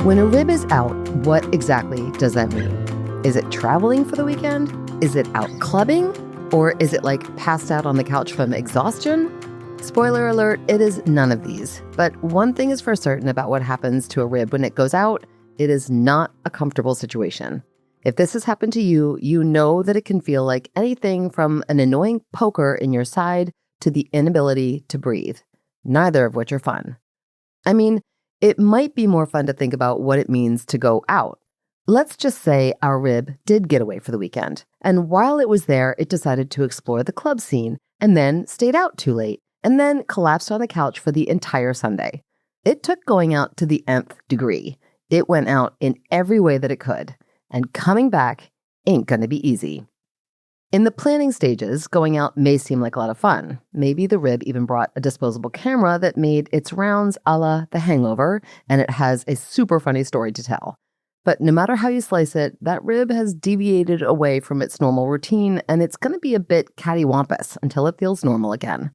When a rib is out, what exactly does that mean? Is it traveling for the weekend? Is it out clubbing? Or is it like passed out on the couch from exhaustion? Spoiler alert, it is none of these. But one thing is for certain about what happens to a rib when it goes out, it is not a comfortable situation. If this has happened to you, you know that it can feel like anything from an annoying poker in your side to the inability to breathe, neither of which are fun. I mean, it might be more fun to think about what it means to go out. Let's just say our rib did get away for the weekend, and while it was there, it decided to explore the club scene, and then stayed out too late, and then collapsed on the couch for the entire Sunday. It took going out to the nth degree. It went out in every way that it could, and coming back ain't gonna be easy. In the planning stages, going out may seem like a lot of fun. Maybe the rib even brought a disposable camera that made its rounds a la The Hangover, and it has a super funny story to tell. But no matter how you slice it, that rib has deviated away from its normal routine, and it's going to be a bit cattywampus until it feels normal again.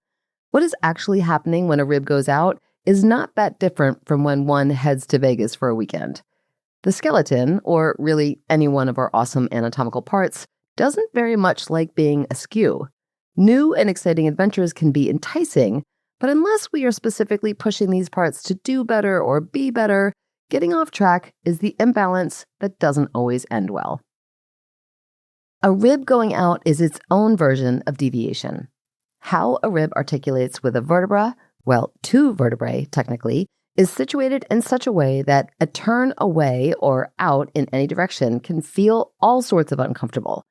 What is actually happening when a rib goes out is not that different from when one heads to Vegas for a weekend. The skeleton, or really any one of our awesome anatomical parts, doesn't very much like being askew. New and exciting adventures can be enticing, but unless we are specifically pushing these parts to do better or be better, getting off track is the imbalance that doesn't always end well. A rib going out is its own version of deviation. How a rib articulates with a vertebra, well, two vertebrae technically, is situated in such a way that a turn away or out in any direction can feel all sorts of uncomfortable.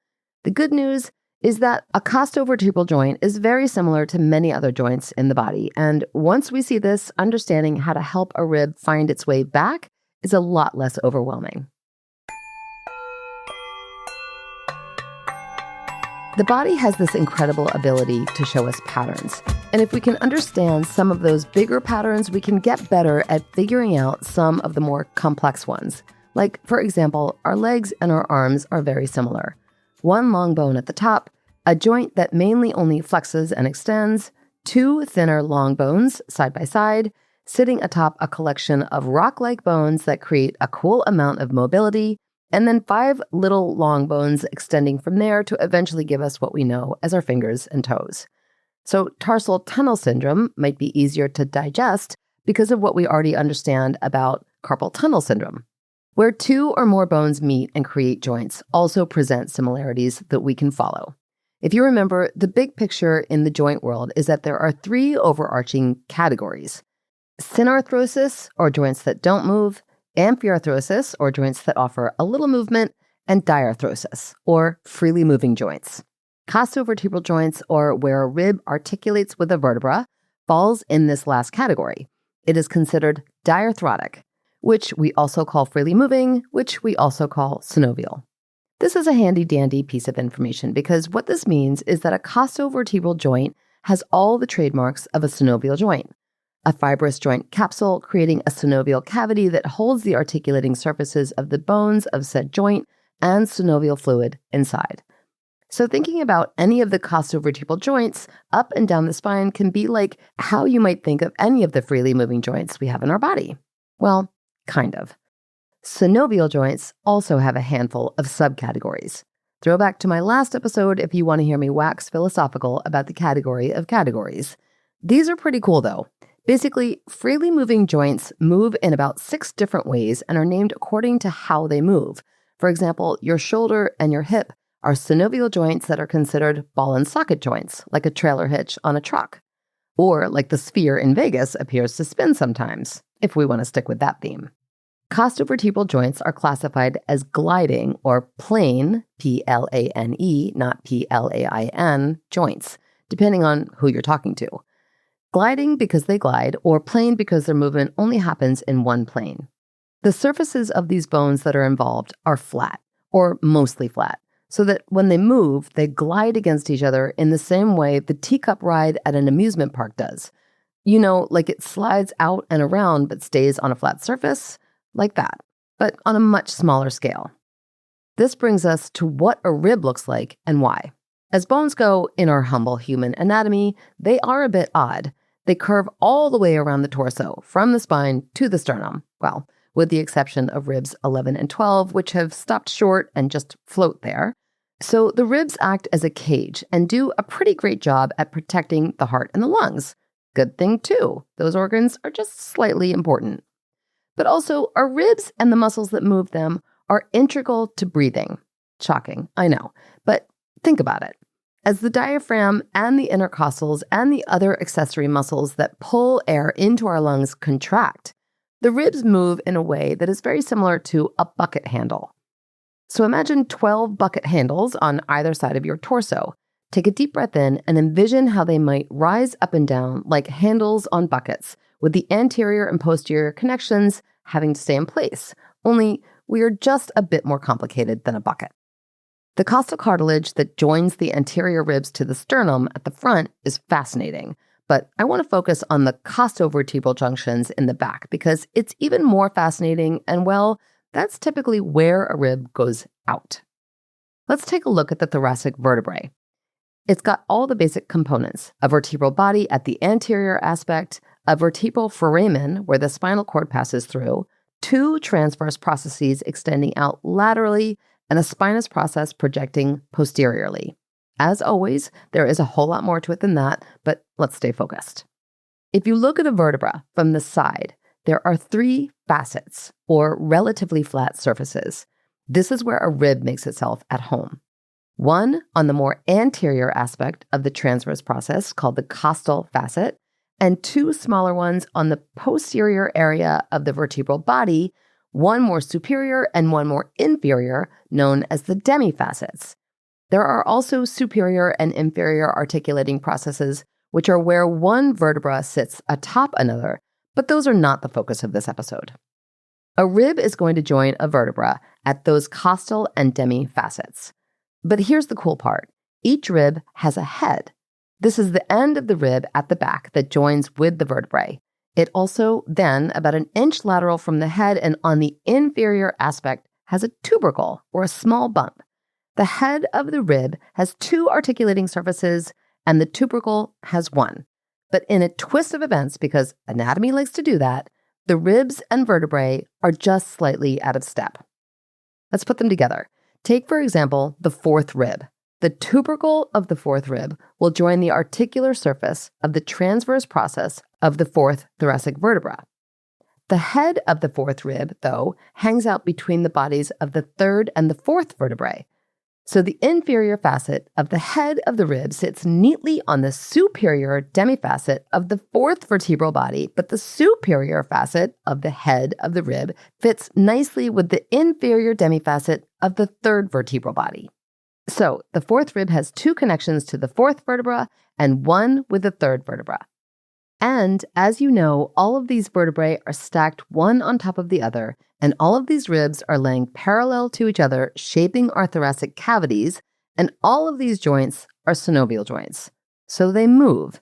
The good news is that a costovertebral joint is very similar to many other joints in the body, and once we see this, understanding how to help a rib find its way back is a lot less overwhelming. The body has this incredible ability to show us patterns, and if we can understand some of those bigger patterns, we can get better at figuring out some of the more complex ones. Like, for example, our legs and our arms are very similar. One long bone at the top, a joint that mainly only flexes and extends, two thinner long bones side by side, sitting atop a collection of rock-like bones that create a cool amount of mobility, and then five little long bones extending from there to eventually give us what we know as our fingers and toes. So tarsal tunnel syndrome might be easier to digest because of what we already understand about carpal tunnel syndrome. Where two or more bones meet and create joints also present similarities that we can follow. If you remember, the big picture in the joint world is that there are three overarching categories: synarthrosis, or joints that don't move, amphiarthrosis, or joints that offer a little movement, and diarthrosis, or freely moving joints. Costovertebral joints, or where a rib articulates with a vertebra, falls in this last category. It is considered diarthrotic, which we also call freely moving, which we also call synovial. This is a handy-dandy piece of information because what this means is that a costovertebral joint has all the trademarks of a synovial joint. A fibrous joint capsule creating a synovial cavity that holds the articulating surfaces of the bones of said joint and synovial fluid inside. So thinking about any of the costovertebral joints up and down the spine can be like how you might think of any of the freely moving joints we have in our body. Well, kind of. Synovial joints also have a handful of subcategories. Throw back to my last episode if you want to hear me wax philosophical about the category of categories. These are pretty cool though. Basically, freely moving joints move in about 6 different ways and are named according to how they move. For example, your shoulder and your hip are synovial joints that are considered ball and socket joints, like a trailer hitch on a truck. Or like the sphere in Vegas appears to spin sometimes, if we want to stick with that theme. Costovertebral joints are classified as gliding or plane, P-L-A-N-E, not P-L-A-I-N, joints, depending on who you're talking to. Gliding because they glide, or plane because their movement only happens in one plane. The surfaces of these bones that are involved are flat, or mostly flat, so that when they move, they glide against each other in the same way the teacup ride at an amusement park does. You know, like it slides out and around but stays on a flat surface, like that, but on a much smaller scale. This brings us to what a rib looks like and why. As bones go in our humble human anatomy, they are a bit odd. They curve all the way around the torso, from the spine to the sternum. Well, with the exception of ribs 11 and 12, which have stopped short and just float there. So the ribs act as a cage and do a pretty great job at protecting the heart and the lungs. Good thing too, those organs are just slightly important. But also, our ribs and the muscles that move them are integral to breathing. Shocking, I know, but think about it. As the diaphragm and the intercostals and the other accessory muscles that pull air into our lungs contract, the ribs move in a way that is very similar to a bucket handle. So imagine 12 bucket handles on either side of your torso. Take a deep breath in and envision how they might rise up and down like handles on buckets, with the anterior and posterior connections having to stay in place, only we are just a bit more complicated than a bucket. The costal cartilage that joins the anterior ribs to the sternum at the front is fascinating, but I want to focus on the costovertebral junctions in the back because it's even more fascinating and, well, that's typically where a rib goes out. Let's take a look at the thoracic vertebrae. It's got all the basic components: a vertebral body at the anterior aspect, a vertebral foramen where the spinal cord passes through, 2 transverse processes extending out laterally, and a spinous process projecting posteriorly. As always, there is a whole lot more to it than that, but let's stay focused. If you look at a vertebra from the side, there are 3 facets, or relatively flat surfaces. This is where a rib makes itself at home. One on the more anterior aspect of the transverse process, called the costal facet, and 2 smaller ones on the posterior area of the vertebral body, one more superior and one more inferior, known as the demifacets. There are also superior and inferior articulating processes, which are where one vertebra sits atop another, but those are not the focus of this episode. A rib is going to join a vertebra at those costal and demifacets. But here's the cool part. Each rib has a head. This is the end of the rib at the back that joins with the vertebrae. It also then, about an inch lateral from the head and on the inferior aspect, has a tubercle, or a small bump. The head of the rib has 2 articulating surfaces, and the tubercle has 1. But in a twist of events, because anatomy likes to do that, the ribs and vertebrae are just slightly out of step. Let's put them together. Take, for example, the 4th rib. The tubercle of the 4th rib will join the articular surface of the transverse process of the 4th thoracic vertebra. The head of the 4th rib, though, hangs out between the bodies of the 3rd and the 4th vertebrae. So the inferior facet of the head of the rib sits neatly on the superior demifacet of the 4th vertebral body, but the superior facet of the head of the rib fits nicely with the inferior demifacet of the 3rd vertebral body. So the 4th rib has 2 connections to the 4th vertebra and 1 with the 3rd vertebra. And as you know, all of these vertebrae are stacked one on top of the other, and all of these ribs are laying parallel to each other, shaping our thoracic cavities, and all of these joints are synovial joints. So they move.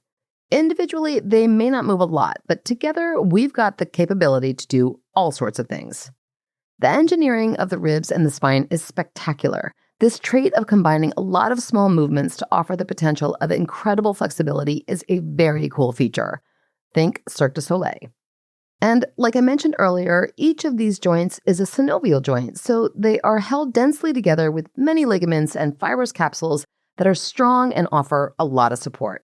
Individually, they may not move a lot, but together we've got the capability to do all sorts of things. The engineering of the ribs and the spine is spectacular. This trait of combining a lot of small movements to offer the potential of incredible flexibility is a very cool feature. Think Cirque du Soleil. And like I mentioned earlier, each of these joints is a synovial joint, so they are held densely together with many ligaments and fibrous capsules that are strong and offer a lot of support.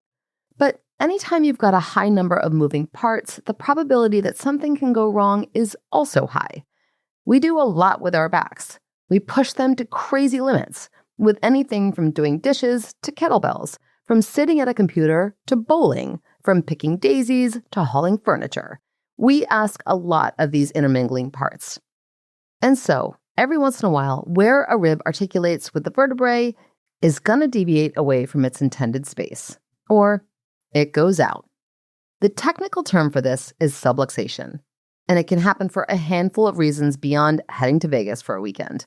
But anytime you've got a high number of moving parts, the probability that something can go wrong is also high. We do a lot with our backs. We push them to crazy limits, with anything from doing dishes to kettlebells, from sitting at a computer to bowling, from picking daisies to hauling furniture. We ask a lot of these intermingling parts. And so, every once in a while, where a rib articulates with the vertebrae is going to deviate away from its intended space, or it goes out. The technical term for this is subluxation, and it can happen for a handful of reasons beyond heading to Vegas for a weekend.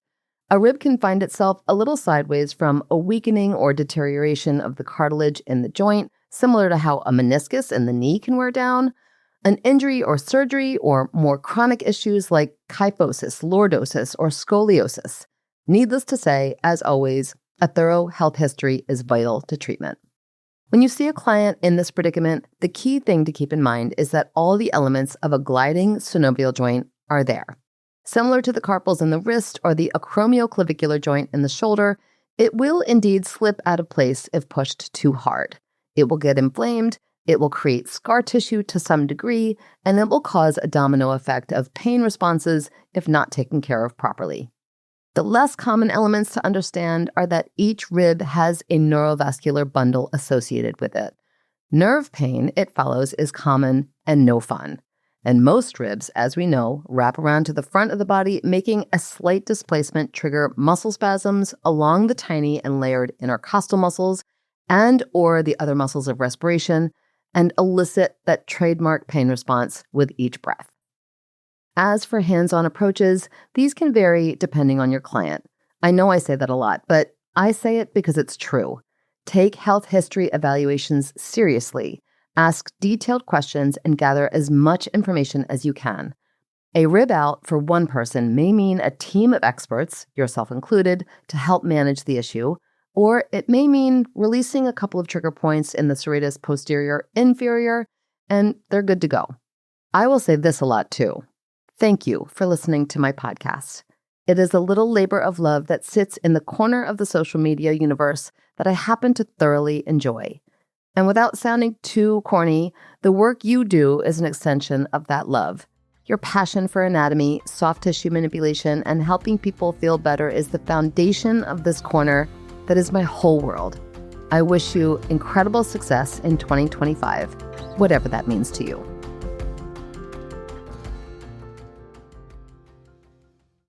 A rib can find itself a little sideways from a weakening or deterioration of the cartilage in the joint, similar to how a meniscus in the knee can wear down, an injury or surgery, or more chronic issues like kyphosis, lordosis, or scoliosis. Needless to say, as always, a thorough health history is vital to treatment. When you see a client in this predicament, the key thing to keep in mind is that all the elements of a gliding synovial joint are there. Similar to the carpals in the wrist or the acromioclavicular joint in the shoulder, it will indeed slip out of place if pushed too hard. It will get inflamed, it will create scar tissue to some degree, and it will cause a domino effect of pain responses if not taken care of properly. The less common elements to understand are that each rib has a neurovascular bundle associated with it. Nerve pain, it follows, is common and no fun. And most ribs, as we know, wrap around to the front of the body, making a slight displacement trigger muscle spasms along the tiny and layered intercostal muscles and or the other muscles of respiration, and elicit that trademark pain response with each breath. As for hands-on approaches, these can vary depending on your client. I know I say that a lot, but I say it because it's true. Take health history evaluations seriously. Ask detailed questions and gather as much information as you can. A rib out for one person may mean a team of experts, yourself included, to help manage the issue, or it may mean releasing a couple of trigger points in the serratus posterior inferior, and they're good to go. I will say this a lot too. Thank you for listening to my podcast. It is a little labor of love that sits in the corner of the social media universe that I happen to thoroughly enjoy. And without sounding too corny, the work you do is an extension of that love. Your passion for anatomy, soft tissue manipulation, and helping people feel better is the foundation of this corner that is my whole world. I wish you incredible success in 2025, whatever that means to you.